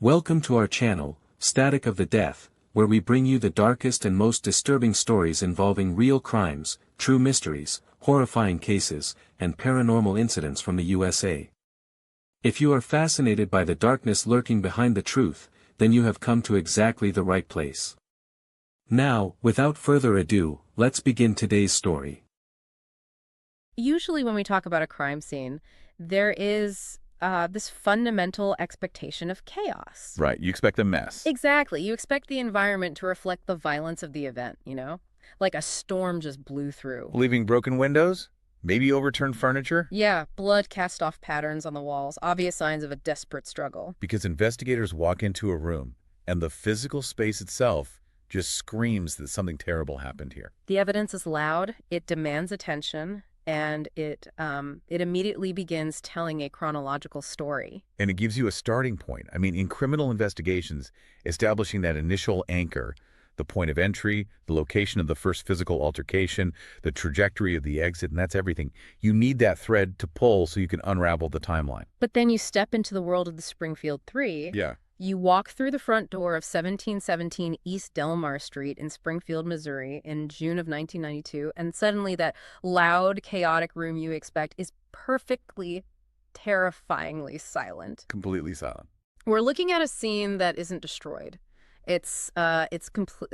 Welcome to our channel, Static of the Death, where we bring you the darkest and most disturbing stories involving real crimes, true mysteries, horrifying cases, and paranormal incidents from the USA. If you are fascinated by the darkness lurking behind the truth, then you have come to exactly the right place. Now, without further ado, let's begin today's story. Usually when we talk about a crime scene, there is this fundamental expectation of chaos. Right, you expect a mess. Exactly. You expect the environment to reflect the violence of the event, Like a storm just blew through. Leaving broken windows? Maybe overturned furniture? Yeah, blood cast off patterns on the walls, obvious signs of a desperate struggle. Because investigators walk into a room, and the physical space itself just screams that something terrible happened here. The evidence is loud, it demands attention, and it immediately begins telling a chronological story. And it gives you a starting point. I mean, in criminal investigations, establishing that initial anchor, the point of entry, the location of the first physical altercation, the trajectory of the exit, and that's everything. You need that thread to pull so you can unravel the timeline. But then you step into the world of the Springfield 3. Yeah. You walk through the front door of 1717 East Delmar Street in Springfield, Missouri in June of 1992, and suddenly that loud, chaotic room you expect is perfectly, terrifyingly silent. Completely silent. We're looking at a scene that isn't destroyed. It's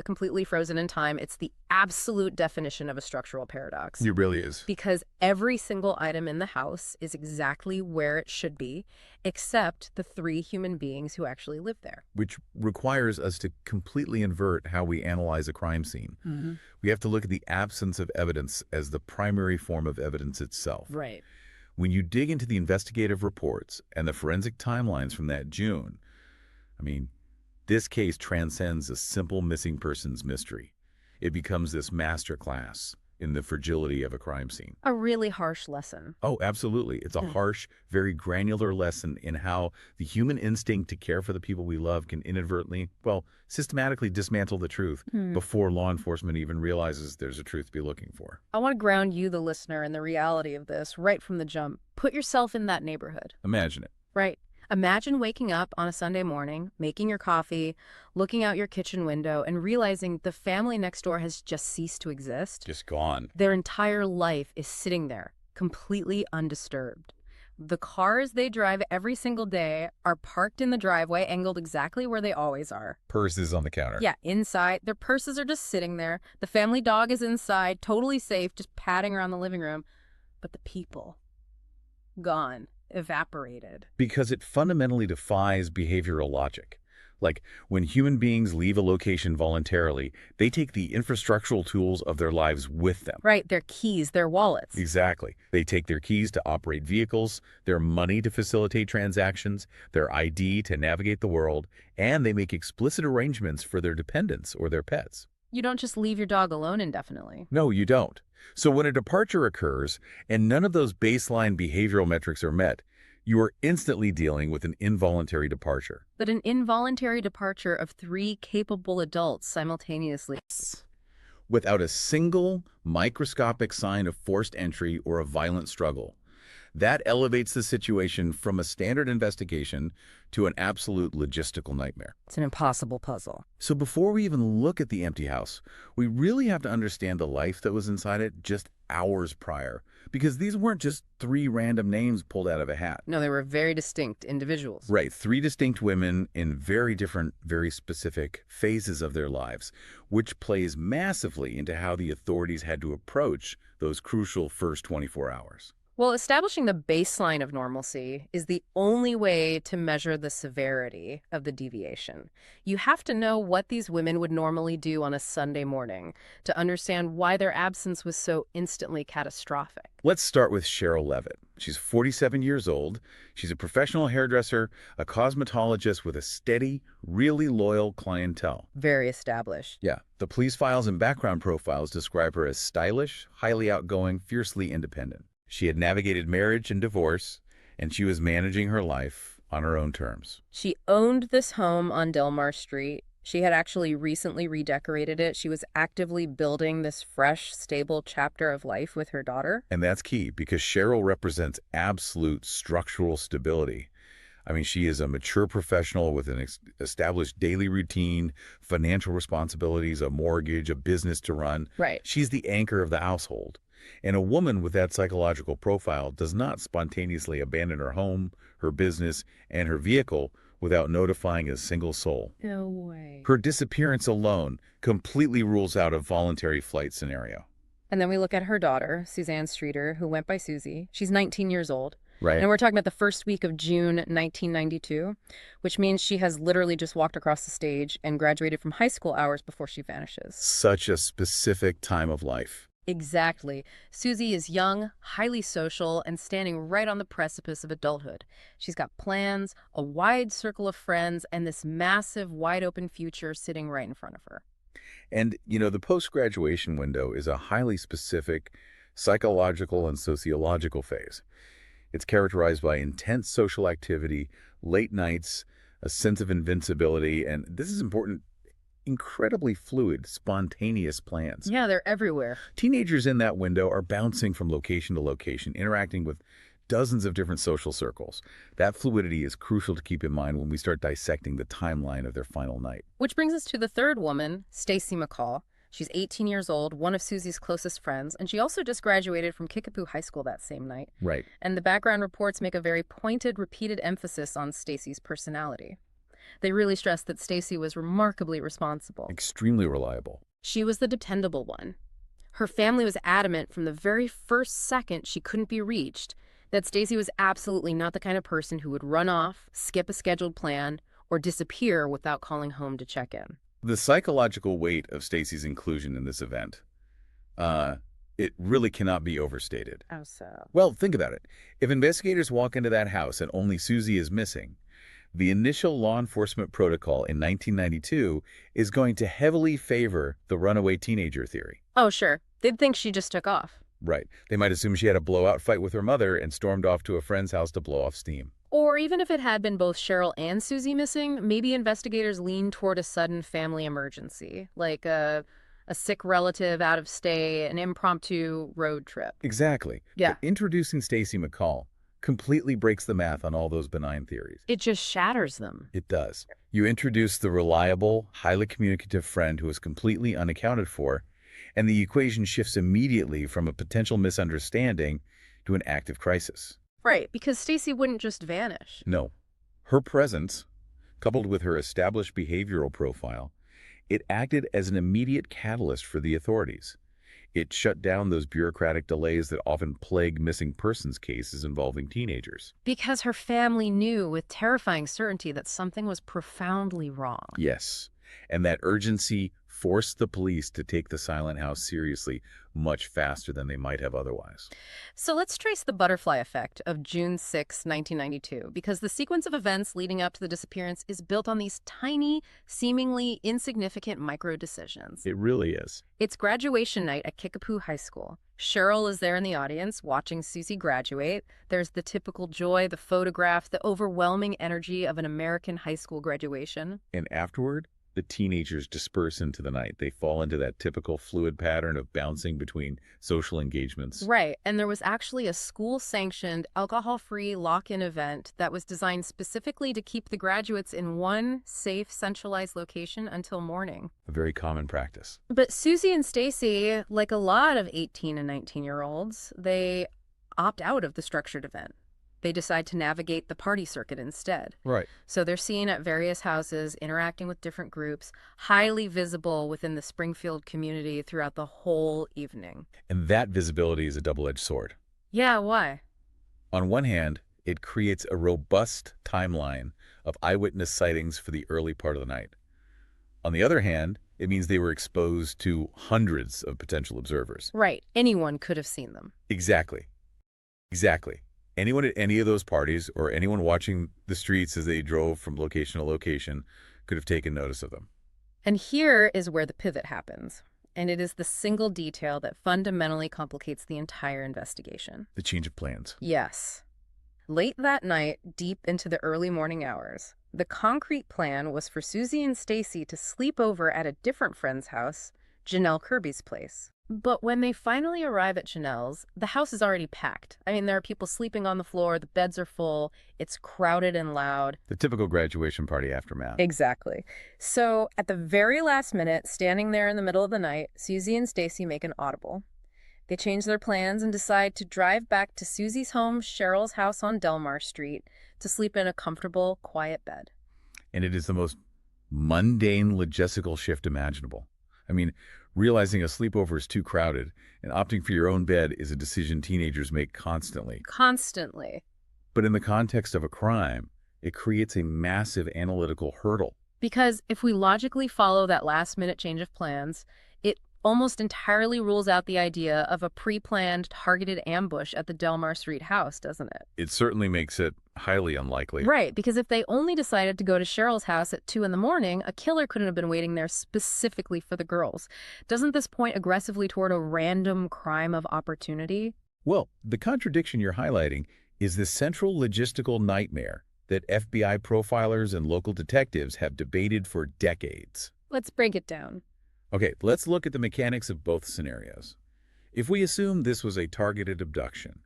completely frozen in time. It's the absolute definition of a structural paradox. It really is. Because every single item in the house is exactly where it should be, except the three human beings who actually live there. Which requires us to completely invert how we analyze a crime scene. Mm-hmm. We have to look at the absence of evidence as the primary form of evidence itself. Right. When you dig into the investigative reports and the forensic timelines from that June, this case transcends a simple missing persons mystery. It becomes this masterclass in the fragility of a crime scene. A really harsh lesson. Oh, absolutely. It's a harsh, very granular lesson in how the human instinct to care for the people we love can inadvertently, systematically dismantle the truth before law enforcement even realizes there's a truth to be looking for. I want to ground you, the listener, in the reality of this right from the jump. Put yourself in that neighborhood. Imagine it. Right. Imagine waking up on a Sunday morning, making your coffee, looking out your kitchen window, and realizing the family next door has just ceased to exist. Just gone. Their entire life is sitting there, completely undisturbed. The cars they drive every single day are parked in the driveway, angled exactly where they always are. Purses on the counter. Yeah, inside. Their purses are just sitting there. The family dog is inside, totally safe, just padding around the living room. But the people, gone. Evaporated. Because it fundamentally defies behavioral logic. Like, when human beings leave a location voluntarily, they take the infrastructural tools of their lives with them. Right, their keys, their wallets. Exactly. They take their keys to operate vehicles, their money to facilitate transactions, their ID to navigate the world, and they make explicit arrangements for their dependents or their pets. You don't just leave your dog alone indefinitely. No, you don't. So when a departure occurs and none of those baseline behavioral metrics are met, you are instantly dealing with an involuntary departure. But an involuntary departure of three capable adults simultaneously. Without a single microscopic sign of forced entry or a violent struggle. That elevates the situation from a standard investigation to an absolute logistical nightmare. It's an impossible puzzle. So before we even look at the empty house, we really have to understand the life that was inside it just hours prior. Because these weren't just three random names pulled out of a hat. No, they were very distinct individuals. Right, three distinct women in very different, very specific phases of their lives, which plays massively into how the authorities had to approach those crucial first 24 hours. Well, establishing the baseline of normalcy is the only way to measure the severity of the deviation. You have to know what these women would normally do on a Sunday morning to understand why their absence was so instantly catastrophic. Let's start with Cheryl Levitt. She's 47 years old. She's a professional hairdresser, a cosmetologist with a steady, really loyal clientele. Very established. Yeah. The police files and background profiles describe her as stylish, highly outgoing, fiercely independent. She had navigated marriage and divorce, and she was managing her life on her own terms. She owned this home on Delmar Street. She had actually recently redecorated it. She was actively building this fresh, stable chapter of life with her daughter. And that's key, because Cheryl represents absolute structural stability. I mean, she is a mature professional with an established daily routine, financial responsibilities, a mortgage, a business to run. Right. She's the anchor of the household. And a woman with that psychological profile does not spontaneously abandon her home, her business, and her vehicle without notifying a single soul. No way. Her disappearance alone completely rules out a voluntary flight scenario. And then we look at her daughter, Suzanne Streeter, who went by Susie. She's 19 years old. Right. And we're talking about the first week of June 1992, which means she has literally just walked across the stage and graduated from high school hours before she vanishes. Such a specific time of life. Exactly. Susie is young, highly social, and standing right on the precipice of adulthood. She's got plans, a wide circle of friends, and this massive, wide-open future sitting right in front of her. And, the post-graduation window is a highly specific psychological and sociological phase. It's characterized by intense social activity, late nights, a sense of invincibility, and this is important, incredibly fluid, spontaneous plans. Yeah, they're everywhere. Teenagers in that window are bouncing from location to location, interacting with dozens of different social circles. That fluidity is crucial to keep in mind when we start dissecting the timeline of their final night. Which brings us to the third woman, Stacy McCall. She's 18 years old, one of Susie's closest friends, and she also just graduated from Kickapoo High School that same night. Right. And the background reports make a very pointed, repeated emphasis on Stacy's personality. They really stress that Stacy was remarkably responsible. Extremely reliable. She was the dependable one. Her family was adamant from the very first second she couldn't be reached that Stacy was absolutely not the kind of person who would run off, skip a scheduled plan, or disappear without calling home to check in. The psychological weight of Stacy's inclusion in this event, it really cannot be overstated. How so? Well, think about it. If investigators walk into that house and only Susie is missing, the initial law enforcement protocol in 1992 is going to heavily favor the runaway teenager theory. Oh, sure. They'd think she just took off. Right. They might assume she had a blowout fight with her mother and stormed off to a friend's house to blow off steam. Or even if it had been both Cheryl and Susie missing, maybe investigators leaned toward a sudden family emergency, like a sick relative out of stay, an impromptu road trip. Exactly. Yeah. But introducing Stacy McCall completely breaks the math on all those benign theories. It just shatters them. It does. You introduce the reliable, highly communicative friend who is completely unaccounted for, and the equation shifts immediately from a potential misunderstanding to an active crisis. Right, because Stacy wouldn't just vanish. No. Her presence, coupled with her established behavioral profile, it acted as an immediate catalyst for the authorities. It shut down those bureaucratic delays that often plague missing persons cases involving teenagers. Because her family knew with terrifying certainty that something was profoundly wrong. Yes, and that urgency forced the police to take the silent house seriously much faster than they might have otherwise. So let's trace the butterfly effect of June 6, 1992, because the sequence of events leading up to the disappearance is built on these tiny, seemingly insignificant micro-decisions. It really is. It's graduation night at Kickapoo High School. Cheryl is there in the audience watching Susie graduate. There's the typical joy, the photograph, the overwhelming energy of an American high school graduation. And afterward, the teenagers disperse into the night. They fall into that typical fluid pattern of bouncing between social engagements. Right, and there was actually a school-sanctioned, alcohol-free lock-in event that was designed specifically to keep the graduates in one safe, centralized location until morning. A very common practice. But Susie and Stacy, like a lot of 18 and 19-year-olds, they opt out of the structured event. They decide to navigate the party circuit instead. Right. So they're seen at various houses, interacting with different groups, highly visible within the Springfield community throughout the whole evening. And that visibility is a double-edged sword. Yeah, why? On one hand, it creates a robust timeline of eyewitness sightings for the early part of the night. On the other hand, it means they were exposed to hundreds of potential observers. Right. Anyone could have seen them. Exactly. Exactly. Anyone at any of those parties or anyone watching the streets as they drove from location to location could have taken notice of them. And here is where the pivot happens. And it is the single detail that fundamentally complicates the entire investigation. The change of plans. Yes. Late that night, deep into the early morning hours, the concrete plan was for Susie and Stacy to sleep over at a different friend's house, Janelle Kirby's place. But when they finally arrive at Chanel's, the house is already packed. I mean, there are people sleeping on the floor, the beds are full, it's crowded and loud. The typical graduation party aftermath. Exactly. So at the very last minute, standing there in the middle of the night, Susie and Stacy make an audible. They change their plans and decide to drive back to Susie's home, Cheryl's house on Delmar Street, to sleep in a comfortable, quiet bed. And it is the most mundane logistical shift imaginable. I mean, realizing a sleepover is too crowded and opting for your own bed is a decision teenagers make constantly. Constantly. But in the context of a crime, it creates a massive analytical hurdle. Because if we logically follow that last-minute change of plans, it almost entirely rules out the idea of a pre-planned, targeted ambush at the Delmar Street house, doesn't it? It certainly makes it highly unlikely. Right, because if they only decided to go to Cheryl's house at 2 in the morning, a killer couldn't have been waiting there specifically for the girls. Doesn't this point aggressively toward a random crime of opportunity? Well, the contradiction you're highlighting is the central logistical nightmare that FBI profilers and local detectives have debated for decades. Let's break it down. Okay, let's look at the mechanics of both scenarios. If we assume this was a targeted abduction,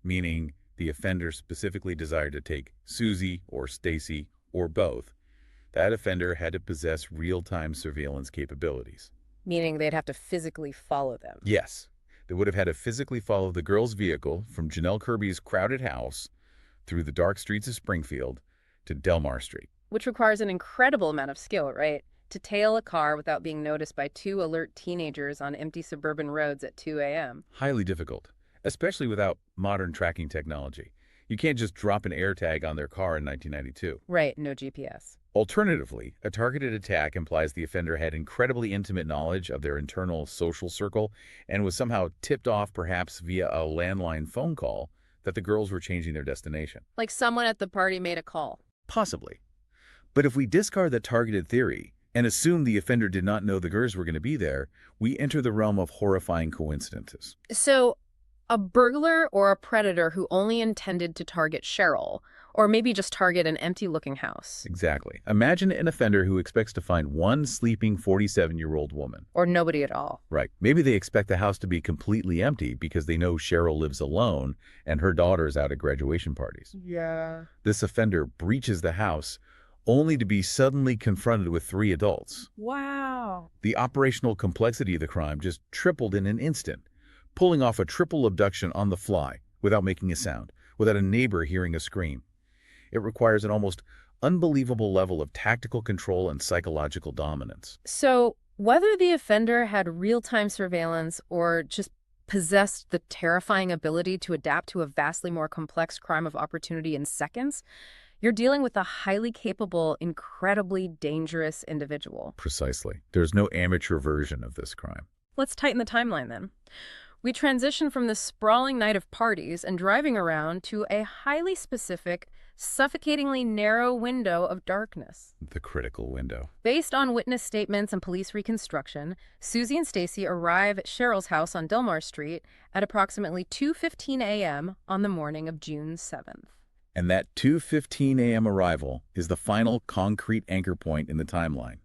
meaning the offender specifically desired to take Susie or Stacy or both, that offender had to possess real-time surveillance capabilities. Meaning they'd have to physically follow them. Yes, they would have had to physically follow the girl's vehicle from Janelle Kirby's crowded house through the dark streets of Springfield to Delmar Street. Which requires an incredible amount of skill, right? To tail a car without being noticed by 2 alert teenagers on empty suburban roads at 2 a.m. Highly difficult, especially without modern tracking technology. You can't just drop an AirTag on their car in 1992. Right, no GPS. Alternatively, a targeted attack implies the offender had incredibly intimate knowledge of their internal social circle and was somehow tipped off, perhaps via a landline phone call, that the girls were changing their destination. Like someone at the party made a call. Possibly. But if we discard the targeted theory and assume the offender did not know the girls were going to be there, we enter the realm of horrifying coincidences. So, a burglar or a predator who only intended to target Cheryl, or maybe just target an empty-looking house. Exactly. Imagine an offender who expects to find one sleeping 47-year-old woman. Or nobody at all. Right. Maybe they expect the house to be completely empty because they know Cheryl lives alone and her daughter's out at graduation parties. Yeah. This offender breaches the house only to be suddenly confronted with 3 adults. Wow. The operational complexity of the crime just tripled in an instant, pulling off a triple abduction on the fly without making a sound, without a neighbor hearing a scream. It requires an almost unbelievable level of tactical control and psychological dominance. So, whether the offender had real-time surveillance or just possessed the terrifying ability to adapt to a vastly more complex crime of opportunity in seconds, you're dealing with a highly capable, incredibly dangerous individual. Precisely. There's no amateur version of this crime. Let's tighten the timeline then. We transition from the sprawling night of parties and driving around to a highly specific, suffocatingly narrow window of darkness. The critical window. Based on witness statements and police reconstruction, Susie and Stacy arrive at Cheryl's house on Delmar Street at approximately 2:15 a.m. on the morning of June 7th. And that 2:15 a.m. arrival is the final concrete anchor point in the timeline.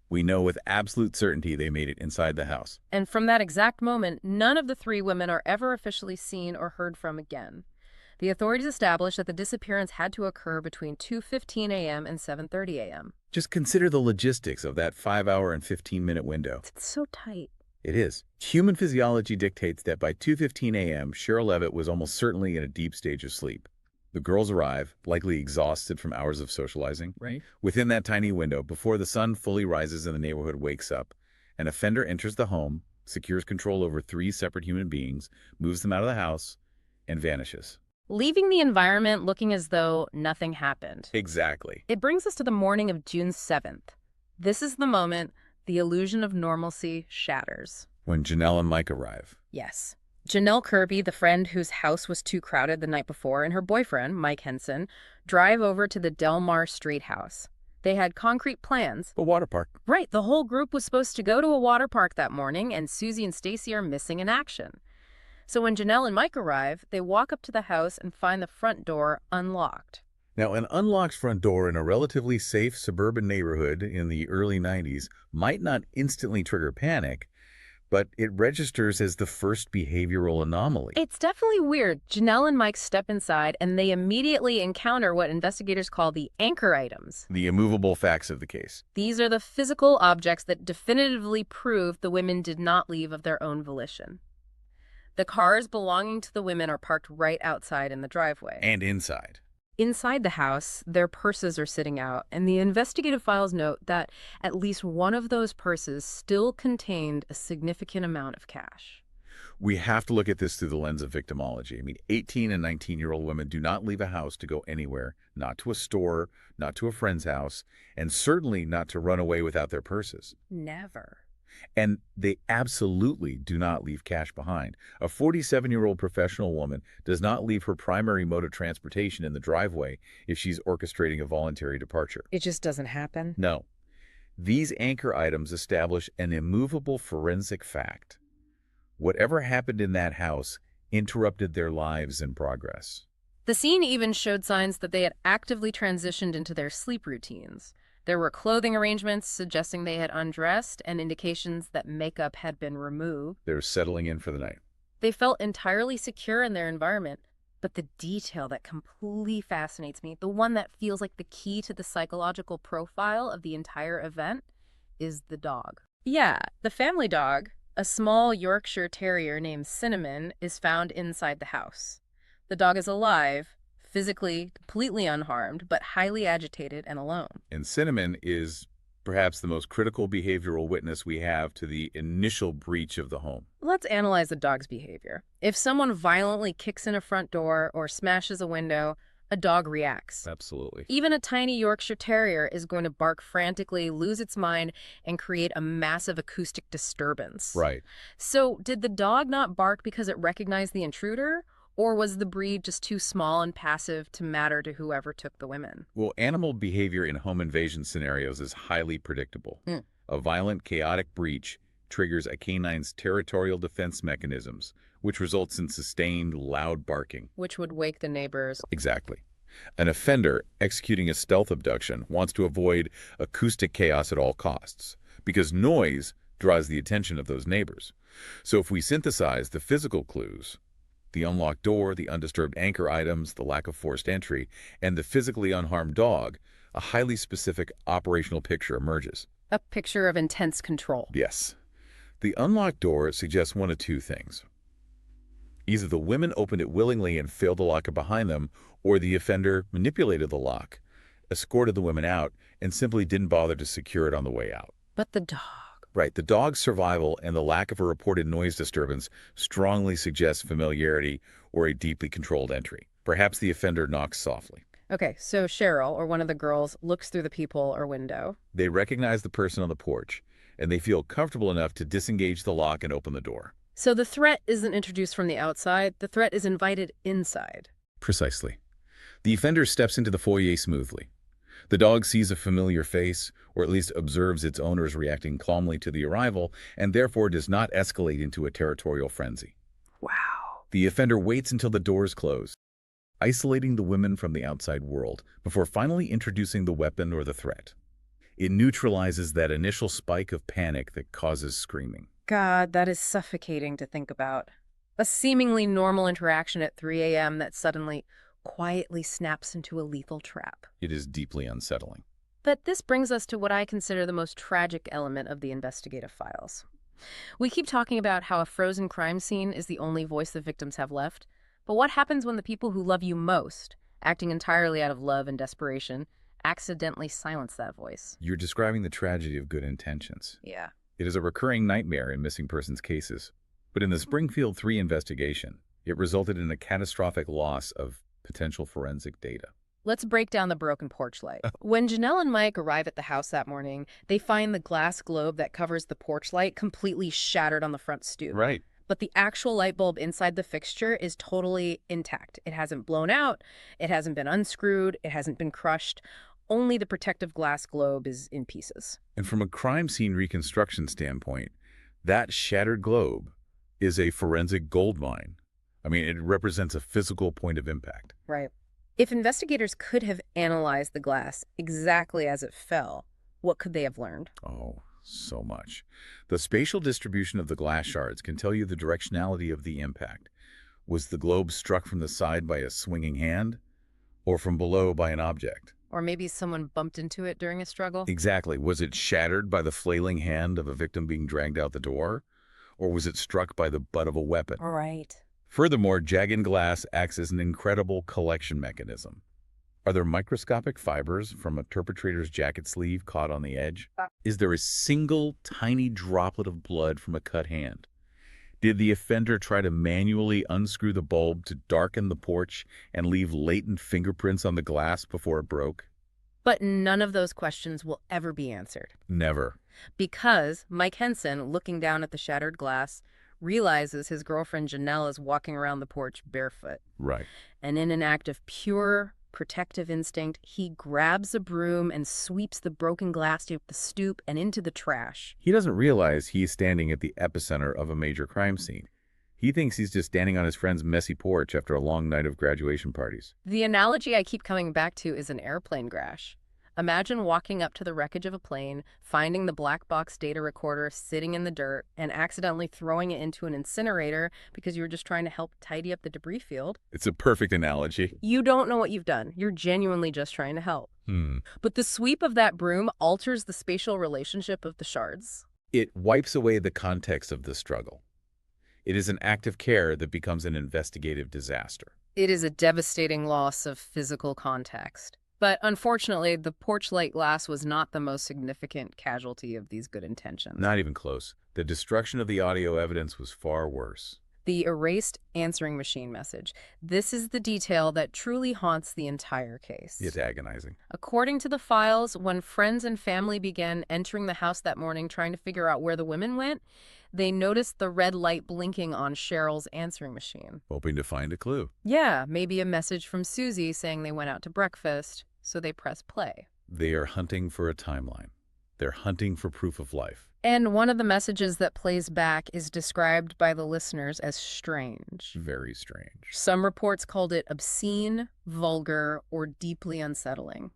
We know with absolute certainty they made it inside the house. And from that exact moment, none of the 3 women are ever officially seen or heard from again. The authorities established that the disappearance had to occur between 2:15 a.m. and 7:30 a.m. Just consider the logistics of that 5-hour and 15-minute window. It's so tight. It is. Human physiology dictates that by 2:15 a.m., Cheryl Levitt was almost certainly in a deep stage of sleep. The girls arrive, likely exhausted from hours of socializing. Right. Within that tiny window, before the sun fully rises and the neighborhood wakes up, an offender enters the home, secures control over 3 separate human beings, moves them out of the house, and vanishes. Leaving the environment looking as though nothing happened. Exactly. It brings us to the morning of June 7th. This is the moment the illusion of normalcy shatters. When Janelle and Mike arrive. Yes. Janelle Kirby, the friend whose house was too crowded the night before, and her boyfriend, Mike Henson, drive over to the Delmar Street house. They had concrete plans. A water park. Right, the whole group was supposed to go to a water park that morning, and Susie and Stacy are missing in action. So when Janelle and Mike arrive, they walk up to the house and find the front door unlocked. Now, an unlocked front door in a relatively safe suburban neighborhood in the early 90s might not instantly trigger panic, but it registers as the first behavioral anomaly. It's definitely weird. Janelle and Mike step inside, and they immediately encounter what investigators call the anchor items. The immovable facts of the case. These are the physical objects that definitively prove the women did not leave of their own volition. The cars belonging to the women are parked right outside in the driveway. And inside. Inside the house, their purses are sitting out, and the investigative files note that at least one of those purses still contained a significant amount of cash. We have to look at this through the lens of victimology. I mean, 18 and 19-year-old women do not leave a house to go anywhere, not to a store, not to a friend's house, and certainly not to run away without their purses. Never. And they absolutely do not leave cash behind. A 47-year-old professional woman does not leave her primary mode of transportation in the driveway if she's orchestrating a voluntary departure. It just doesn't happen? No. These anchor items establish an immovable forensic fact. Whatever happened in that house interrupted their lives and progress. The scene even showed signs that they had actively transitioned into their sleep routines. There were clothing arrangements suggesting they had undressed and indications that makeup had been removed. They're settling in for the night. They felt entirely secure in their environment, but the detail that completely fascinates me, the one that feels like the key to the psychological profile of the entire event, is the dog. Yeah, the family dog, a small Yorkshire Terrier named Cinnamon, is found inside the house. The dog is alive, physically completely unharmed, but highly agitated and alone. And Cinnamon is perhaps the most critical behavioral witness we have to the initial breach of the home. Let's analyze the dog's behavior. If someone violently kicks in a front door or smashes a window, a dog reacts. Absolutely. Even a tiny Yorkshire Terrier is going to bark frantically, lose its mind, and create a massive acoustic disturbance. Right. So did the dog not bark because it recognized the intruder? Or was the breed just too small and passive to matter to whoever took the women? Well, animal behavior in home invasion scenarios is highly predictable. A violent, chaotic breach triggers a canine's territorial defense mechanisms, which results in sustained, loud barking. Which would wake the neighbors. Exactly. An offender executing a stealth abduction wants to avoid acoustic chaos at all costs, because noise draws the attention of those neighbors. So if we synthesize the physical clues, the unlocked door, the undisturbed anchor items, the lack of forced entry, and the physically unharmed dog, a highly specific operational picture emerges. A picture of intense control. Yes. The unlocked door suggests one of two things. Either the women opened it willingly and failed to lock it behind them, or the offender manipulated the lock, escorted the women out, and simply didn't bother to secure it on the way out. But the dog. Right. The dog's survival and the lack of a reported noise disturbance strongly suggests familiarity or a deeply controlled entry. Perhaps the offender knocks softly. Okay, so Cheryl, or one of the girls, looks through the peephole or window. They recognize the person on the porch, and they feel comfortable enough to disengage the lock and open the door. So the threat isn't introduced from the outside, the threat is invited inside. Precisely. The offender steps into the foyer smoothly. The dog sees a familiar face, or at least observes its owners reacting calmly to the arrival, and therefore does not escalate into a territorial frenzy. Wow. The offender waits until the doors close, isolating the women from the outside world, before finally introducing the weapon or the threat. It neutralizes that initial spike of panic that causes screaming. God, that is suffocating to think about. A seemingly normal interaction at 3 a.m. that suddenly quietly snaps into a lethal trap. It is deeply unsettling. But this brings us to what I consider the most tragic element of the investigative files. We keep talking about how a frozen crime scene is the only voice the victims have left, but what happens when the people who love you most, acting entirely out of love and desperation, accidentally silence that voice? You're describing the tragedy of good intentions. Yeah. It is a recurring nightmare in missing persons cases. But in the Springfield 3 investigation, it resulted in a catastrophic loss of potential forensic data. Let's break down the broken porch light. When Janelle and Mike arrive at the house that morning, they find the glass globe that covers the porch light completely shattered on the front stoop. Right. But the actual light bulb inside the fixture is totally intact. It hasn't blown out, it hasn't been unscrewed, it hasn't been crushed. Only the protective glass globe is in pieces. And from a crime scene reconstruction standpoint, that shattered globe is a forensic goldmine. I mean, it represents a physical point of impact. Right. If investigators could have analyzed the glass exactly as it fell, what could they have learned? Oh, So much. The spatial distribution of the glass shards can tell you the directionality of the impact. Was the globe struck from the side by a swinging hand, or from below by an object? Or maybe someone bumped into it during a struggle? Exactly. Was it shattered by the flailing hand of a victim being dragged out the door? Or was it struck by the butt of a weapon? Right. Furthermore, jagged glass acts as an incredible collection mechanism. Are there microscopic fibers from a perpetrator's jacket sleeve caught on the edge? Is there a single tiny droplet of blood from a cut hand? Did the offender try to manually unscrew the bulb to darken the porch and leave latent fingerprints on the glass before it broke? But none of those questions will ever be answered. Never. Because Mike Henson, looking down at the shattered glass, realizes his girlfriend Janelle is walking around the porch barefoot. Right. And in an act of pure protective instinct, he grabs a broom and sweeps the broken glass up the stoop and into the trash. He doesn't realize he's standing at the epicenter of a major crime scene. He thinks he's just standing on his friend's messy porch after a long night of graduation parties. The analogy I keep coming back to is an airplane crash. Imagine walking up to the wreckage of a plane, finding the black box data recorder sitting in the dirt, and accidentally throwing it into an incinerator because you were just trying to help tidy up the debris field. It's a perfect analogy. You don't know what you've done. You're genuinely just trying to help. But the sweep of that broom alters the spatial relationship of the shards. It wipes away the context of the struggle. It is an act of care that becomes an investigative disaster. It is a devastating loss of physical context. But unfortunately, the porch light glass was not the most significant casualty of these good intentions. Not even close. The destruction of the audio evidence was far worse. The erased answering machine message. This is the detail that truly haunts the entire case. It's agonizing. According to the files, when friends and family began entering the house that morning trying to figure out where the women went, they noticed the red light blinking on Cheryl's answering machine. Hoping to find a clue. Yeah, maybe a message from Susie saying they went out to breakfast, so they press play. They are hunting for a timeline. They're hunting for proof of life. And one of the messages that plays back is described by the listeners as strange. Very strange. Some reports called it obscene, vulgar, or deeply unsettling.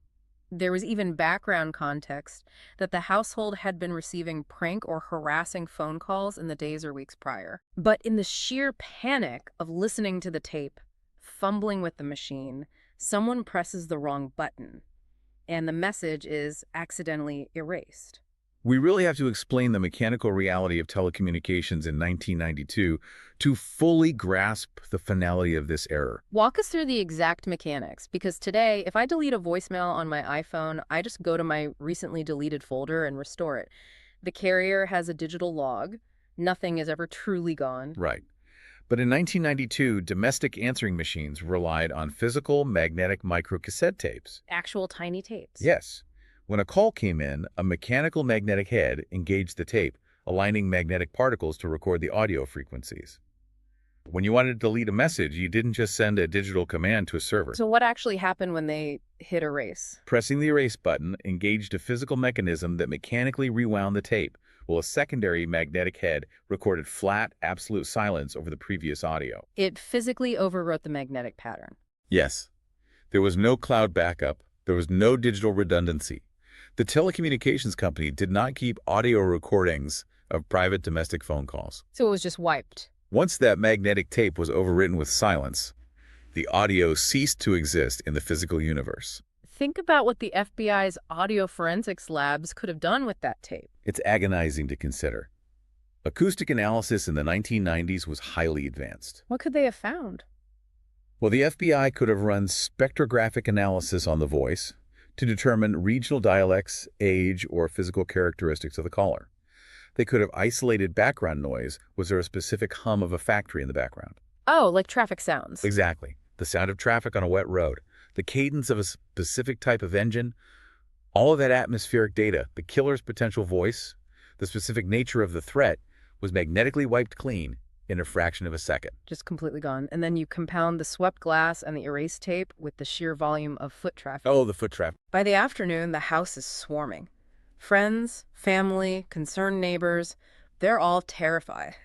There was even background context that the household had been receiving prank or harassing phone calls in the days or weeks prior. But in the sheer panic of listening to the tape, fumbling with the machine, someone presses the wrong button, and the message is accidentally erased. We really have to explain the mechanical reality of telecommunications in 1992 to fully grasp the finality of this error. Walk us through the exact mechanics, because today, if I delete a voicemail on my iPhone, I just go to my recently deleted folder and restore it. The carrier has a digital log. Nothing is ever truly gone. Right. But in 1992, domestic answering machines relied on physical magnetic microcassette tapes. Actual tiny tapes. Yes. When a call came in, a mechanical magnetic head engaged the tape, aligning magnetic particles to record the audio frequencies. When you wanted to delete a message, you didn't just send a digital command to a server. So what actually happened when they hit erase? Pressing the erase button engaged a physical mechanism that mechanically rewound the tape, while a secondary magnetic head recorded flat, absolute silence over the previous audio. It physically overwrote the magnetic pattern. Yes. There was no cloud backup. There was no digital redundancy. The telecommunications company did not keep audio recordings of private domestic phone calls. So it was just wiped. Once that magnetic tape was overwritten with silence, the audio ceased to exist in the physical universe. Think about what the FBI's audio forensics labs could have done with that tape. It's agonizing to consider. Acoustic analysis in the 1990s was highly advanced. What could they have found? Well, the FBI could have run spectrographic analysis on the voice to determine regional dialects, age, or physical characteristics of the caller. They could have isolated background noise. Was there a specific hum of a factory in the background? Oh, like traffic sounds. Exactly. The sound of traffic on a wet road, the cadence of a specific type of engine, all of that atmospheric data, the killer's potential voice, the specific nature of the threat, was magnetically wiped clean in a fraction of a second. Just completely gone. And then you compound the swept glass and the erased tape with the sheer volume of foot traffic. Oh, the foot traffic. By the afternoon, the house is swarming. Friends, family, concerned neighbors, they're all terrified.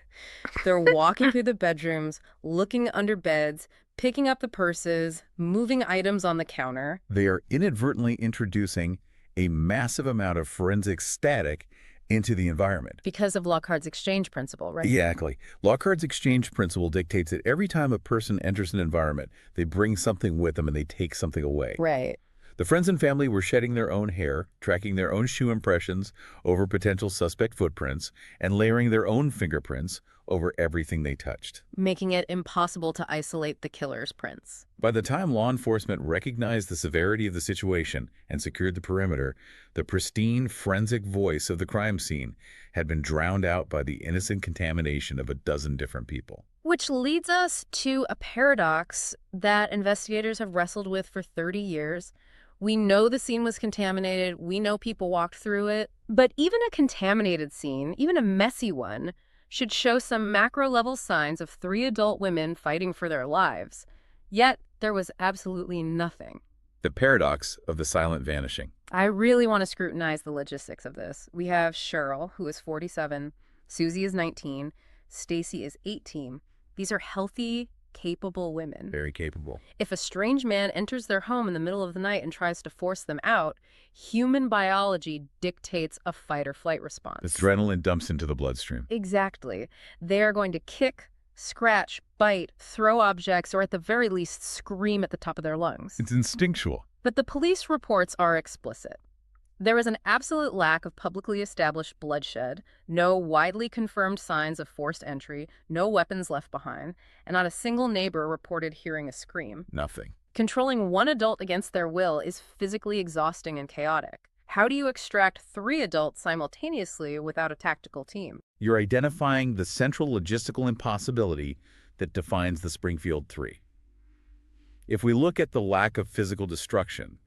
They're walking through the bedrooms, looking under beds, picking up the purses, moving items on the counter. They are inadvertently introducing a massive amount of forensic static into the environment. Because of Lockhart's exchange principle, right? Exactly. Lockhart's exchange principle dictates that every time a person enters an environment, they bring something with them and they take something away. Right. The friends and family were shedding their own hair, tracking their own shoe impressions over potential suspect footprints, and layering their own fingerprints over everything they touched. Making it impossible to isolate the killer's prints. By the time law enforcement recognized the severity of the situation and secured the perimeter, the pristine, forensic voice of the crime scene had been drowned out by the innocent contamination of a dozen different people. Which leads us to a paradox that investigators have wrestled with for 30 years. We know the scene was contaminated, we know people walked through it, but even a contaminated scene, even a messy one, should show some macro-level signs of 3 adult women fighting for their lives. Yet, there was absolutely nothing. The paradox of the silent vanishing. I really want to scrutinize the logistics of this. We have Cheryl, who is 47, Susie is 19, Stacy is 18. These are healthy, capable women. Very capable. If a strange man enters their home in the middle of the night and tries to force them out, human biology dictates a fight or flight response. Adrenaline dumps into the bloodstream. Exactly. They are going to kick, scratch, bite, throw objects, or at the very least scream at the top of their lungs. It's instinctual. But the police reports are explicit. There is an absolute lack of publicly established bloodshed, no widely confirmed signs of forced entry, no weapons left behind, and not a single neighbor reported hearing a scream. Nothing. Controlling one adult against their will is physically exhausting and chaotic. How do you extract 3 adults simultaneously without a tactical team? You're identifying the central logistical impossibility that defines the Springfield 3. If we look at the lack of physical destruction,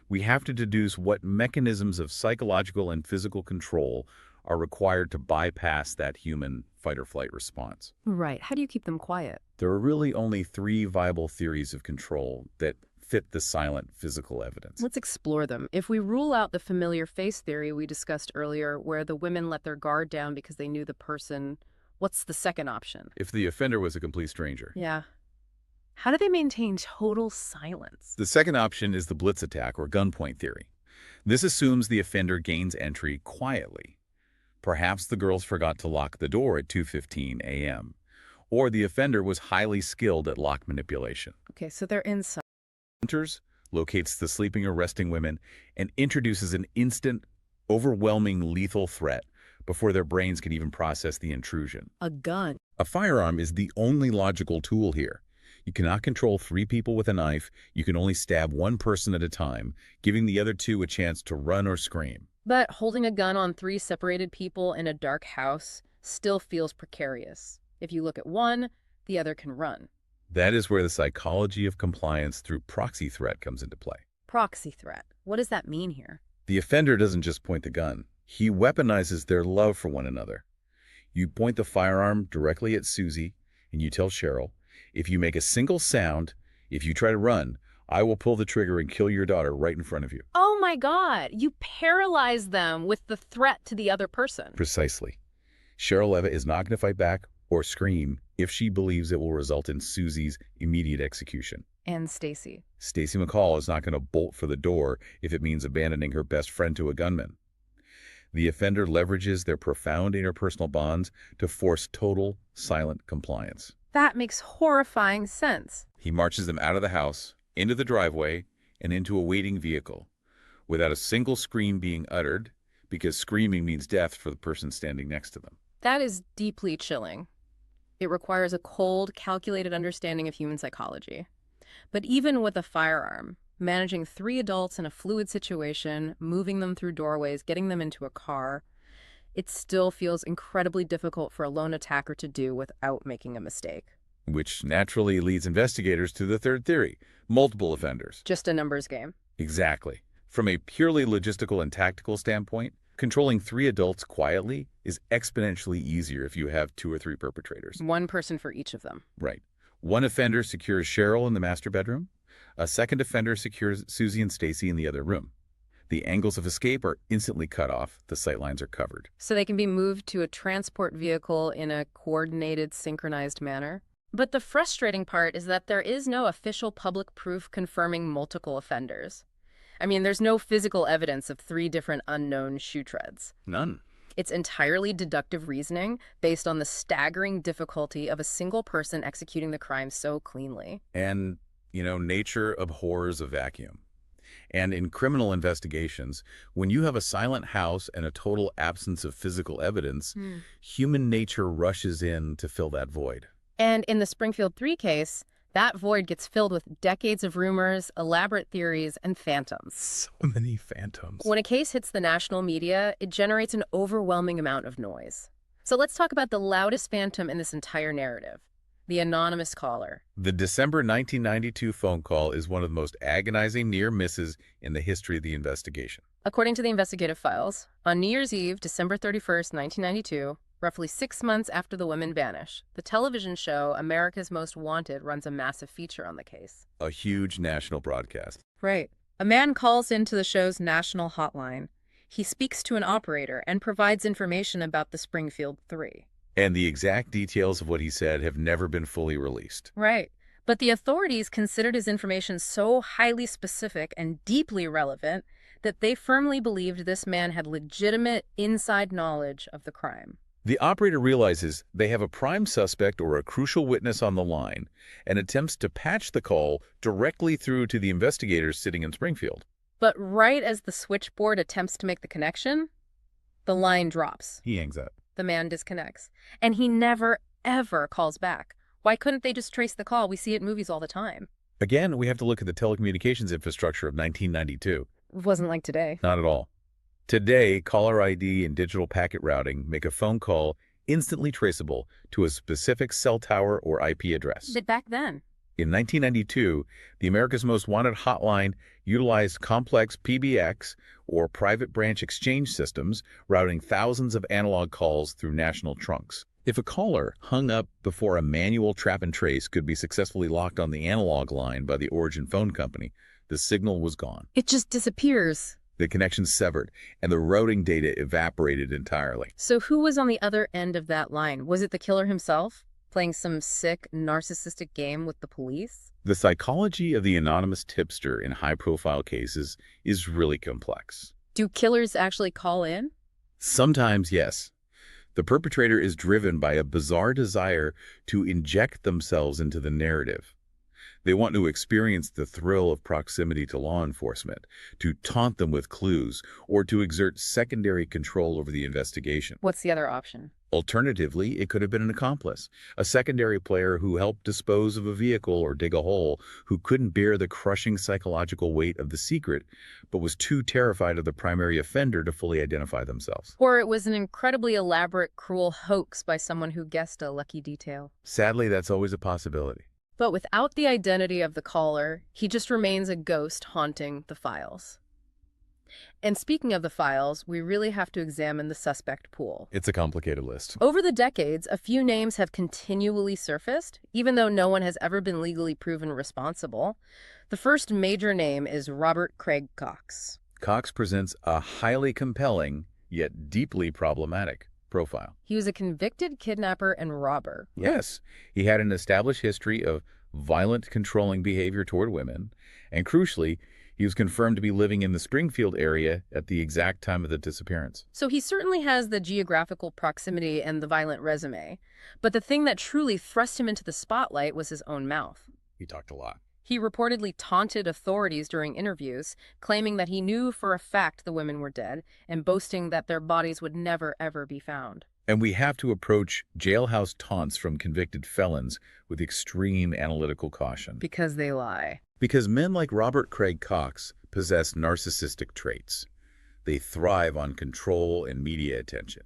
we have to deduce what mechanisms of psychological and physical control are required to bypass that human fight-or-flight response. Right. How do you keep them quiet? There are really only 3 viable theories of control that fit the silent physical evidence. Let's explore them. If we rule out the familiar face theory we discussed earlier, where the women let their guard down because they knew the person, what's the second option? If the offender was a complete stranger. Yeah. How do they maintain total silence? The second option is the blitz attack or gunpoint theory. This assumes the offender gains entry quietly. Perhaps the girls forgot to lock the door at 2:15 a.m., or the offender was highly skilled at lock manipulation. Okay, so they're inside. Enters, locates the sleeping or resting women, and introduces an instant, overwhelming lethal threat before their brains can even process the intrusion. A gun. A firearm is the only logical tool here. You cannot control 3 people with a knife. You can only stab 1 person at a time, giving the other 2 a chance to run or scream. But holding a gun on 3 separated people in a dark house still feels precarious. If you look at one, the other can run. That is where the psychology of compliance through proxy threat comes into play. Proxy threat. What does that mean here? The offender doesn't just point the gun. He weaponizes their love for one another. You point the firearm directly at Susie, and you tell Cheryl, if you make a single sound, if you try to run, I will pull the trigger and kill your daughter right in front of you. Oh my God, you paralyze them with the threat to the other person. Precisely. Cheryl Leva is not going to fight back or scream if she believes it will result in Susie's immediate execution. And Stacy. Stacy McCall is not going to bolt for the door if it means abandoning her best friend to a gunman. The offender leverages their profound interpersonal bonds to force total, silent compliance. That makes horrifying sense. He marches them out of the house, into the driveway, and into a waiting vehicle, without a single scream being uttered, because screaming means death for the person standing next to them. That is deeply chilling. It requires a cold, calculated understanding of human psychology. But even with a firearm, managing 3 adults in a fluid situation, moving them through doorways, getting them into a car, it still feels incredibly difficult for a lone attacker to do without making a mistake. Which naturally leads investigators to the third theory, multiple offenders. Just a numbers game. Exactly. From a purely logistical and tactical standpoint, controlling 3 adults quietly is exponentially easier if you have 2 or 3 perpetrators. 1 person for each of them. Right. 1 offender secures Cheryl in the master bedroom. A second offender secures Susie and Stacy in the other room. The angles of escape are instantly cut off. The sightlines are covered. So they can be moved to a transport vehicle in a coordinated, synchronized manner. But the frustrating part is that there is no official public proof confirming multiple offenders. I mean, there's no physical evidence of 3 different unknown shoe treads. None. It's entirely deductive reasoning based on the staggering difficulty of a single person executing the crime so cleanly. And, nature abhors a vacuum. And in criminal investigations, when you have a silent house and a total absence of physical evidence, human nature rushes in to fill that void. And in the Springfield 3 case, that void gets filled with decades of rumors, elaborate theories, and phantoms. So many phantoms. When a case hits the national media, it generates an overwhelming amount of noise. So let's talk about the loudest phantom in this entire narrative, the anonymous caller. The December 1992 phone call is one of the most agonizing near misses in the history of the investigation. According to the investigative files, on New Year's Eve, December 31st, 1992, roughly 6 months after the women vanish, the television show America's Most Wanted runs a massive feature on the case. A huge national broadcast. Right. A man calls into the show's national hotline. He speaks to an operator and provides information about the Springfield 3. And the exact details of what he said have never been fully released. Right. But the authorities considered his information so highly specific and deeply relevant that they firmly believed this man had legitimate inside knowledge of the crime. The operator realizes they have a prime suspect or a crucial witness on the line and attempts to patch the call directly through to the investigators sitting in Springfield. But right as the switchboard attempts to make the connection, the line drops. He hangs up. The man disconnects. And he never, ever calls back. Why couldn't they just trace the call? We see it in movies all the time. Again, we have to look at the telecommunications infrastructure of 1992. It wasn't like today. Not at all. Today, caller ID and digital packet routing make a phone call instantly traceable to a specific cell tower or IP address. But back then, in 1992, the America's Most Wanted hotline utilized complex PBX, or private branch exchange systems, routing thousands of analog calls through national trunks. If a caller hung up before a manual trap and trace could be successfully locked on the analog line by the origin phone company, the signal was gone. it just disappears. The connection severed, and the routing data evaporated entirely. So who was on the other end of that line? Was it the killer himself, playing some sick, narcissistic game with the police? The psychology of the anonymous tipster in high-profile cases is really complex. Do killers actually call in? Sometimes, yes. The perpetrator is driven by a bizarre desire to inject themselves into the narrative. They want to experience the thrill of proximity to law enforcement, to taunt them with clues, or to exert secondary control over the investigation. What's the other option? Alternatively, it could have been an accomplice, a secondary player who helped dispose of a vehicle or dig a hole, who couldn't bear the crushing psychological weight of the secret, but was too terrified of the primary offender to fully identify themselves. Or it was an incredibly elaborate, cruel hoax by someone who guessed a lucky detail. Sadly, that's always a possibility. But without the identity of the caller, he just remains a ghost haunting the files. And speaking of the files, we really have to examine the suspect pool. It's a complicated list. Over the decades, a few names have continually surfaced, even though no one has ever been legally proven responsible. The first major name is Robert Craig Cox. Cox presents a highly compelling, yet deeply problematic profile. He was a convicted kidnapper and robber. Yes, he had an established history of violent, controlling behavior toward women, and crucially, he was confirmed to be living in the Springfield area at the exact time of the disappearance. So he certainly has the geographical proximity and the violent resume. But the thing that truly thrust him into the spotlight was his own mouth. He talked a lot. He reportedly taunted authorities during interviews, claiming that he knew for a fact the women were dead and boasting that their bodies would never, ever be found. And we have to approach jailhouse taunts from convicted felons with extreme analytical caution. Because they lie. Because men like Robert Craig Cox possess narcissistic traits. They thrive on control and media attention.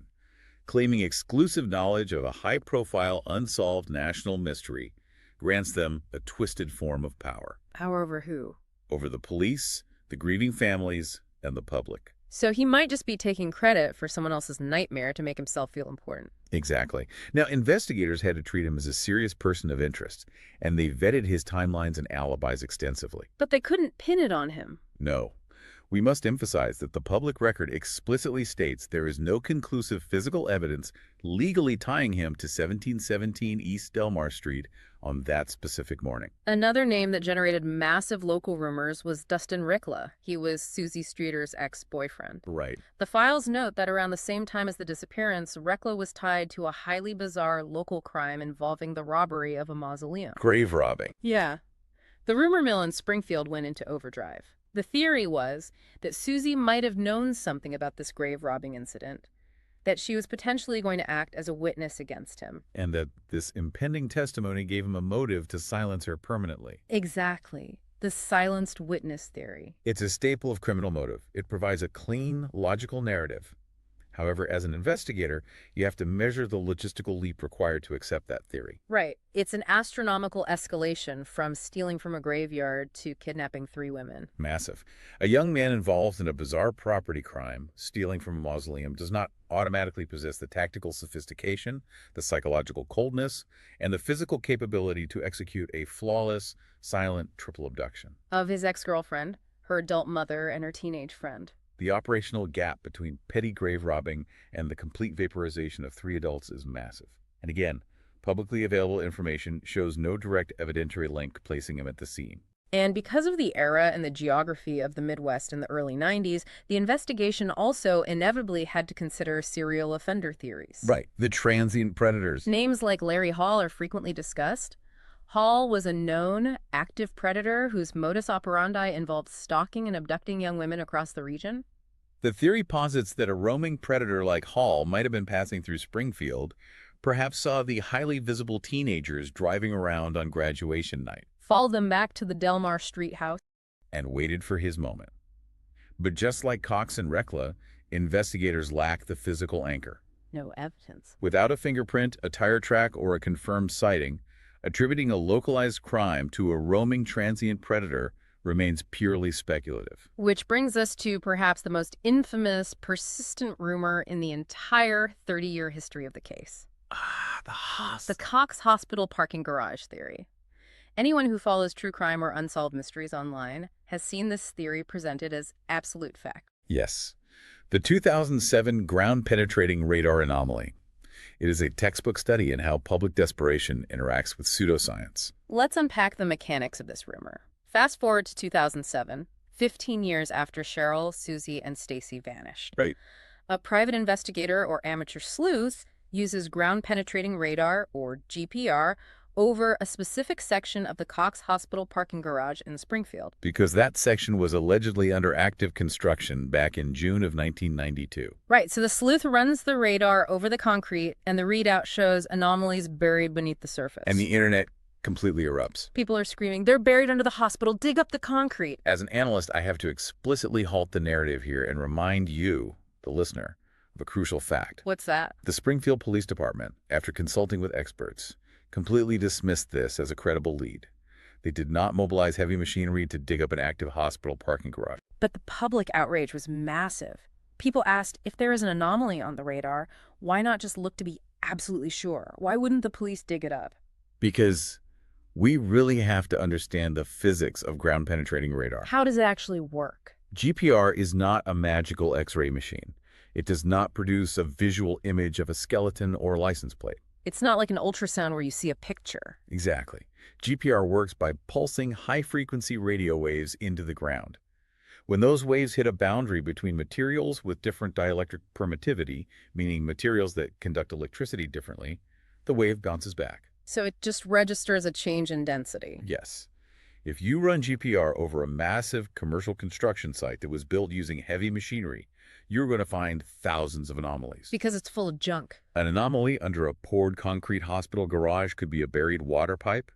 Claiming exclusive knowledge of a high-profile, unsolved national mystery grants them a twisted form of power. Power over who? Over the police, the grieving families, and the public. So he might just be taking credit for someone else's nightmare to make himself feel important. Exactly. Now, investigators had to treat him as a serious person of interest, and they vetted his timelines and alibis extensively. But they couldn't pin it on him. No. We must emphasize that the public record explicitly states there is no conclusive physical evidence legally tying him to 1717 East Delmar Street on that specific morning. Another name that generated massive local rumors was Dustin Rickla. He was Susie Streeter's ex-boyfriend. Right. The files note that around the same time as the disappearance, Rickla was tied to a highly bizarre local crime involving the robbery of a mausoleum. Grave robbing. Yeah. The rumor mill in Springfield went into overdrive. The theory was that Susie might have known something about this grave robbing incident, that she was potentially going to act as a witness against him. And that this impending testimony gave him a motive to silence her permanently. Exactly. The silenced witness theory. It's a staple of criminal motive. It provides a clean, logical narrative. However, as an investigator, you have to measure the logistical leap required to accept that theory. Right. It's an astronomical escalation from stealing from a graveyard to kidnapping 3 women. Massive. A young man involved in a bizarre property crime, stealing from a mausoleum, does not automatically possess the tactical sophistication, the psychological coldness, and the physical capability to execute a flawless, silent triple abduction. Of his ex-girlfriend, her adult mother, and her teenage friend. The operational gap between petty grave robbing and the complete vaporization of 3 adults is massive. And again, publicly available information shows no direct evidentiary link placing him at the scene. And because of the era and the geography of the Midwest in the early 90s, the investigation also inevitably had to consider serial offender theories. Right. The transient predators. Names like Larry Hall are frequently discussed. Hall was a known, active predator whose modus operandi involved stalking and abducting young women across the region. The theory posits that a roaming predator like Hall might have been passing through Springfield, perhaps saw the highly visible teenagers driving around on graduation night, Followed them back to the Delmar Street house. and waited for his moment. But just like Cox and Rekla, investigators lack the physical anchor. No evidence. Without a fingerprint, a tire track, or a confirmed sighting, attributing a localized crime to a roaming transient predator remains purely speculative. Which brings us to perhaps the most infamous, persistent rumor in the entire 30-year history of the case. The Cox Hospital parking garage theory. Anyone who follows true crime or unsolved mysteries online has seen this theory presented as absolute fact. Yes. The 2007 ground-penetrating radar anomaly. It is a textbook study in how public desperation interacts with pseudoscience. Let's unpack the mechanics of this rumor. Fast forward to 2007, 15 years after Cheryl, Susie, and Stacy vanished. Right. A private investigator or amateur sleuth uses ground-penetrating radar, or GPR, over a specific section of the Cox Hospital parking garage in Springfield. Because that section was allegedly under active construction back in June of 1992. Right, so the sleuth runs the radar over the concrete, and the readout shows anomalies buried beneath the surface. And the internet completely erupts. People are screaming, "They're buried under the hospital, dig up the concrete!" As an analyst, I have to explicitly halt the narrative here and remind you, the listener, of a crucial fact. What's that? The Springfield Police Department, after consulting with experts, completely dismissed this as a credible lead. They did not mobilize heavy machinery to dig up an active hospital parking garage. But the public outrage was massive. People asked, if there is an anomaly on the radar, why not just look to be absolutely sure? Why wouldn't the police dig it up? Because we really have to understand the physics of ground-penetrating radar. How does it actually work? GPR is not a magical X-ray machine. It does not produce a visual image of a skeleton or license plate. It's not like an ultrasound where you see a picture. Exactly. GPR works by pulsing high-frequency radio waves into the ground. When those waves hit a boundary between materials with different dielectric permittivity, meaning materials that conduct electricity differently, the wave bounces back. So it just registers a change in density. Yes. If you run GPR over a massive commercial construction site that was built using heavy machinery, you're going to find thousands of anomalies. Because it's full of junk. An anomaly under a poured concrete hospital garage could be a buried water pipe,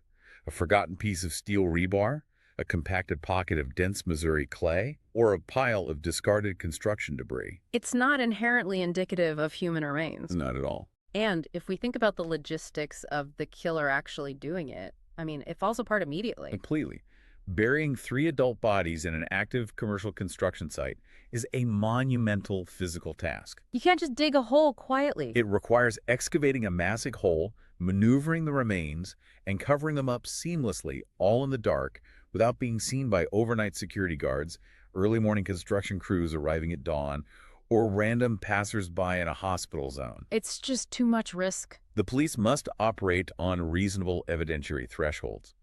a forgotten piece of steel rebar, a compacted pocket of dense Missouri clay, or a pile of discarded construction debris. It's not inherently indicative of human remains. Not at all. And if we think about the logistics of the killer actually doing it, I mean, it falls apart immediately. Completely. Burying 3 adult bodies in an active commercial construction site is a monumental physical task. You can't just dig a hole quietly. It requires excavating a massive hole, maneuvering the remains, and covering them up seamlessly, all in the dark, without being seen by overnight security guards, early morning construction crews arriving at dawn, or random passersby in a hospital zone. It's just too much risk. The police must operate on reasonable evidentiary thresholds.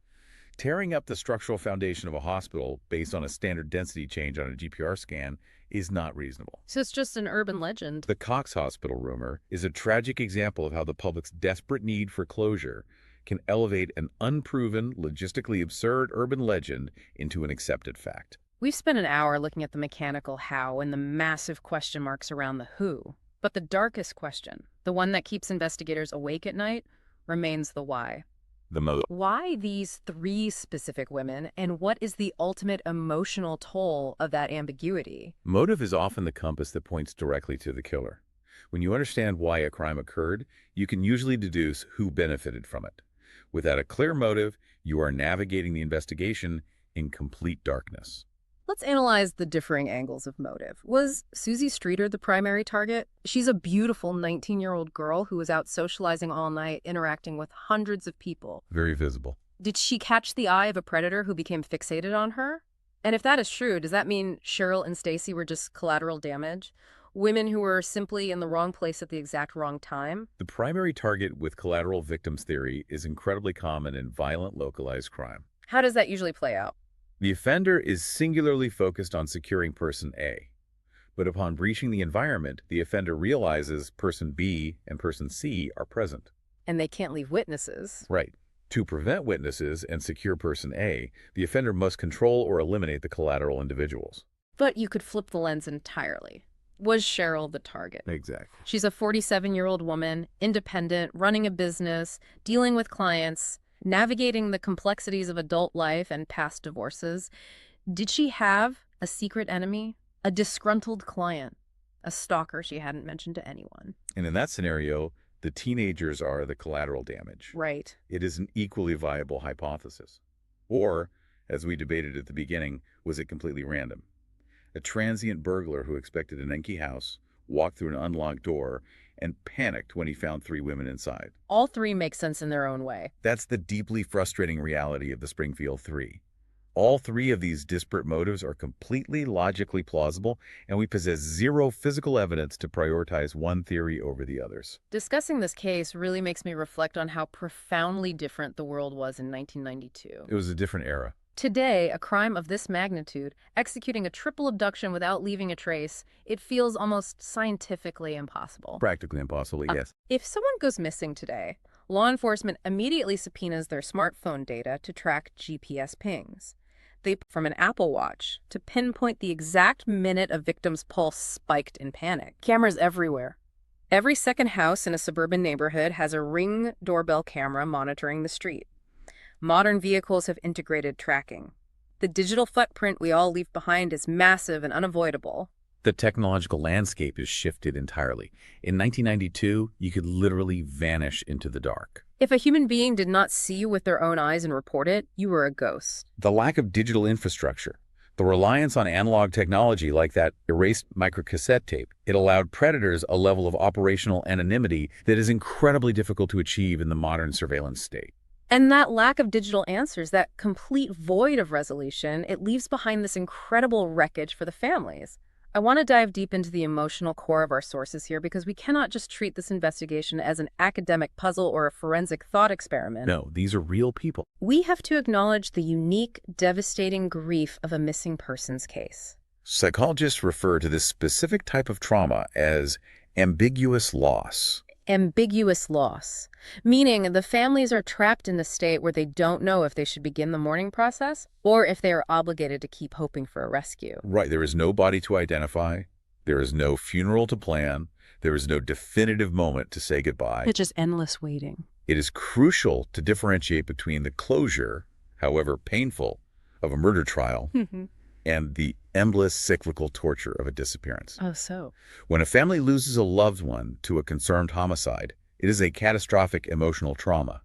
Tearing up the structural foundation of a hospital based on a standard density change on a GPR scan is not reasonable. So it's just an urban legend. The Cox Hospital rumor is a tragic example of how the public's desperate need for closure can elevate an unproven, logistically absurd urban legend into an accepted fact. We've spent an hour looking at the mechanical how and the massive question marks around the who. But the darkest question, the one that keeps investigators awake at night, remains the why. The motive. Why these 3 specific women, and what is the ultimate emotional toll of that ambiguity? Motive is often the compass that points directly to the killer. When you understand why a crime occurred, you can usually deduce who benefited from it. Without a clear motive, you are navigating the investigation in complete darkness. Let's analyze the differing angles of motive. Was Susie Streeter the primary target? She's a beautiful 19-year-old girl who was out socializing all night, interacting with hundreds of people. Very visible. Did she catch the eye of a predator who became fixated on her? And if that is true, does that mean Cheryl and Stacy were just collateral damage? Women who were simply in the wrong place at the exact wrong time? The primary target with collateral victims theory is incredibly common in violent localized crime. How does that usually play out? The offender is singularly focused on securing person A, but upon breaching the environment, the offender realizes person B and person C are present. And they can't leave witnesses. Right. To prevent witnesses and secure person A, the offender must control or eliminate the collateral individuals. But you could flip the lens entirely. Was Cheryl the target? Exactly. She's a 47-year-old woman, independent, running a business, dealing with clients, navigating the complexities of adult life and past divorces. Did she have a secret enemy? A disgruntled client? A stalker she hadn't mentioned to anyone? And in that scenario, the teenagers are the collateral damage. Right. It is an equally viable hypothesis. Or, as we debated at the beginning, was it completely random? A transient burglar who expected an empty house, walked through an unlocked door, and panicked when he found 3 women inside. All 3 make sense in their own way. That's the deeply frustrating reality of the Springfield 3. All 3 of these disparate motives are completely logically plausible, and we possess 0 physical evidence to prioritize one theory over the others. Discussing this case really makes me reflect on how profoundly different the world was in 1992. It was a different era. Today, a crime of this magnitude, executing a triple abduction without leaving a trace, it feels almost scientifically impossible. Practically impossible, yes. If someone goes missing today, law enforcement immediately subpoenas their smartphone data to track GPS pings. They from an Apple Watch to pinpoint the exact minute a victim's pulse spiked in panic. Cameras everywhere. Every second house in a suburban neighborhood has a Ring doorbell camera monitoring the street. Modern vehicles have integrated tracking. The digital footprint we all leave behind is massive and unavoidable. The technological landscape is shifted entirely. In 1992, you could literally vanish into the dark. If a human being did not see you with their own eyes and report it, you were a ghost. The lack of digital infrastructure, the reliance on analog technology like that erased microcassette tape, it allowed predators a level of operational anonymity that is incredibly difficult to achieve in the modern surveillance state. And that lack of digital answers, that complete void of resolution, it leaves behind this incredible wreckage for the families. I want to dive deep into the emotional core of our sources here because we cannot just treat this investigation as an academic puzzle or a forensic thought experiment. No, these are real people. We have to acknowledge the unique, devastating grief of a missing persons case. Psychologists refer to this specific type of trauma as ambiguous loss. Ambiguous loss, meaning the families are trapped in a state where they don't know if they should begin the mourning process or if they are obligated to keep hoping for a rescue. Right, there is no body to identify, there is no funeral to plan, there is no definitive moment to say goodbye. It's just endless waiting. It is crucial to differentiate between the closure, however painful, of a murder trial and the endless cyclical torture of a disappearance. Oh, so? When a family loses a loved one to a confirmed homicide, it is a catastrophic emotional trauma.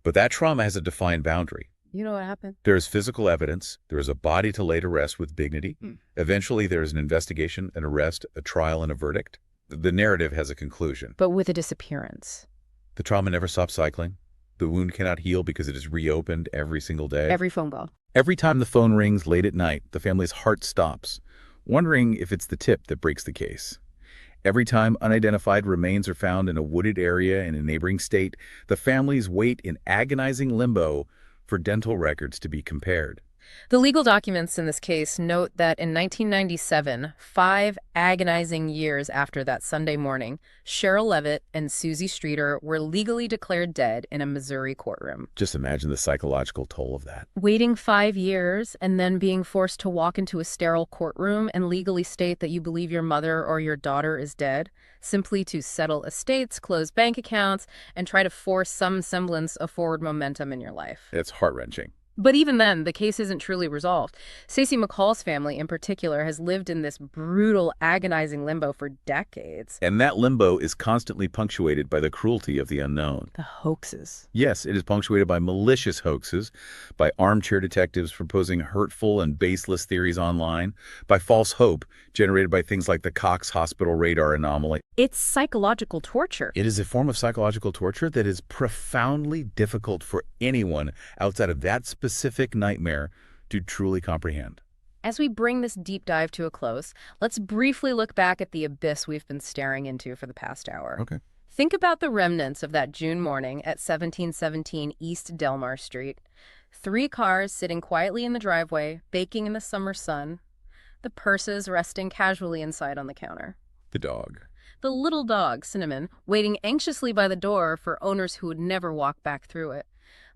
But that trauma has a defined boundary. You know what happened? There is physical evidence, there is a body to lay to rest with dignity. Eventually there is an investigation, an arrest, a trial, and a verdict. The narrative has a conclusion. But with a disappearance. The trauma never stops cycling. The wound cannot heal because it is reopened every single day. Every phone call. Every time the phone rings late at night, the family's heart stops. wondering if it's the tip that breaks the case. Every time unidentified remains are found in a wooded area in a neighboring state, the families wait in agonizing limbo for dental records to be compared. The legal documents in this case note that in 1997, 5 agonizing years after that Sunday morning, Cheryl Levitt and Susie Streeter were legally declared dead in a Missouri courtroom. Just imagine the psychological toll of that. Waiting 5 years and then being forced to walk into a sterile courtroom and legally state that you believe your mother or your daughter is dead, simply to settle estates, close bank accounts, and try to force some semblance of forward momentum in your life. It's heart-wrenching. But even then, the case isn't truly resolved. Stacey McCall's family, in particular, has lived in this brutal, agonizing limbo for decades. And that limbo is constantly punctuated by the cruelty of the unknown. The hoaxes. Yes, it is punctuated by malicious hoaxes, by armchair detectives proposing hurtful and baseless theories online, by false hope generated by things like the Cox Hospital radar anomaly. It's psychological torture. It is a form of psychological torture that is profoundly difficult for anyone outside of that specific nightmare to truly comprehend. As we bring this deep dive to a close, let's briefly look back at the abyss we've been staring into for the past hour. Okay. Think about the remnants of that June morning at 1717 East Delmar Street. 3 cars sitting quietly in the driveway, baking in the summer sun. The purses resting casually inside on the counter. The dog. The little dog, Cinnamon, waiting anxiously by the door for owners who would never walk back through it.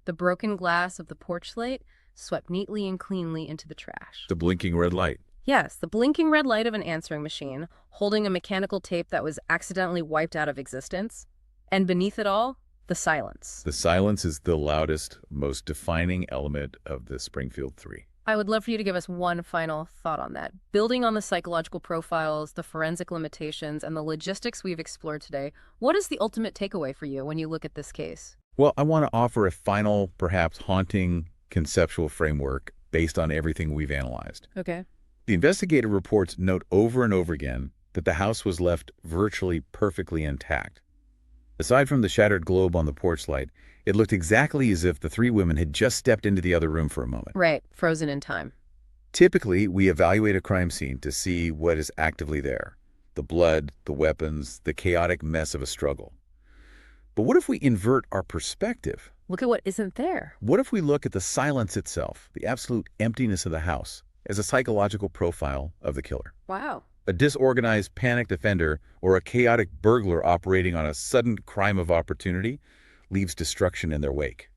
The broken glass of the porch light swept neatly and cleanly into the trash. The blinking red light. Yes, the blinking red light of an answering machine, holding a mechanical tape that was accidentally wiped out of existence. And beneath it all, the silence. The silence is the loudest, most defining element of the Springfield 3. I would love for you to give us one final thought on that. Building on the psychological profiles, the forensic limitations, and the logistics we've explored today, what is the ultimate takeaway for you when you look at this case? Well, I want to offer a final, perhaps haunting, conceptual framework based on everything we've analyzed. Okay. The investigative reports note over and over again that the house was left virtually perfectly intact. Aside from the shattered globe on the porch light, it looked exactly as if the 3 women had just stepped into the other room for a moment. Right, frozen in time. Typically, we evaluate a crime scene to see what is actively there. The blood, the weapons, the chaotic mess of a struggle. But what if we invert our perspective? Look at what isn't there. What if we look at the silence itself, the absolute emptiness of the house, as a psychological profile of the killer? Wow. A disorganized, panicked offender or a chaotic burglar operating on a sudden crime of opportunity leaves destruction in their wake.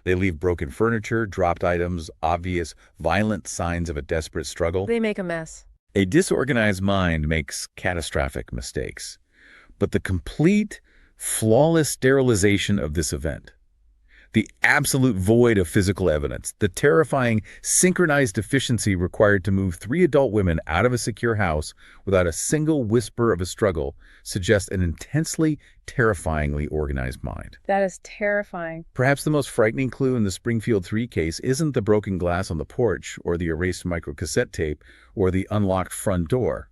They leave broken furniture, dropped items, obvious, violent signs of a desperate struggle. They make a mess. A disorganized mind makes catastrophic mistakes. But the complete, flawless sterilization of this event, the absolute void of physical evidence, the terrifying synchronized efficiency required to move 3 adult women out of a secure house without a single whisper of a struggle suggests an intensely, terrifyingly organized mind. That is terrifying. Perhaps the most frightening clue in the Springfield 3 case isn't the broken glass on the porch or the erased microcassette tape or the unlocked front door.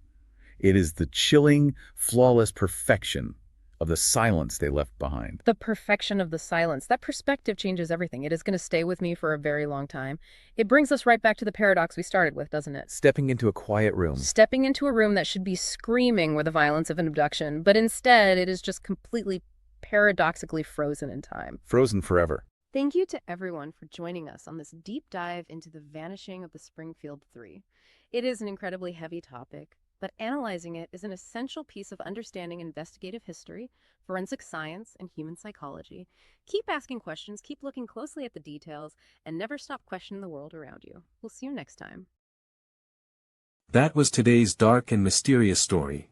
It is the chilling, flawless perfection of the silence they left behind. The perfection of the silence. That perspective changes everything. It is going to stay with me for a very long time. It brings us right back to the paradox we started with, doesn't it? Stepping into a quiet room. Stepping into a room that should be screaming with the violence of an abduction, but instead it is just completely paradoxically frozen in time. Frozen forever. Thank you to everyone for joining us on this deep dive into the vanishing of the Springfield 3. It is an incredibly heavy topic, but analyzing it is an essential piece of understanding investigative history, forensic science, and human psychology. Keep asking questions, keep looking closely at the details, and never stop questioning the world around you. We'll see you next time. That was today's dark and mysterious story.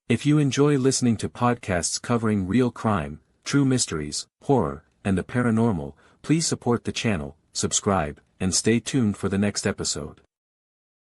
If you enjoy listening to podcasts covering real crime, true mysteries, horror, and the paranormal, please support the channel, subscribe, and stay tuned for the next episode.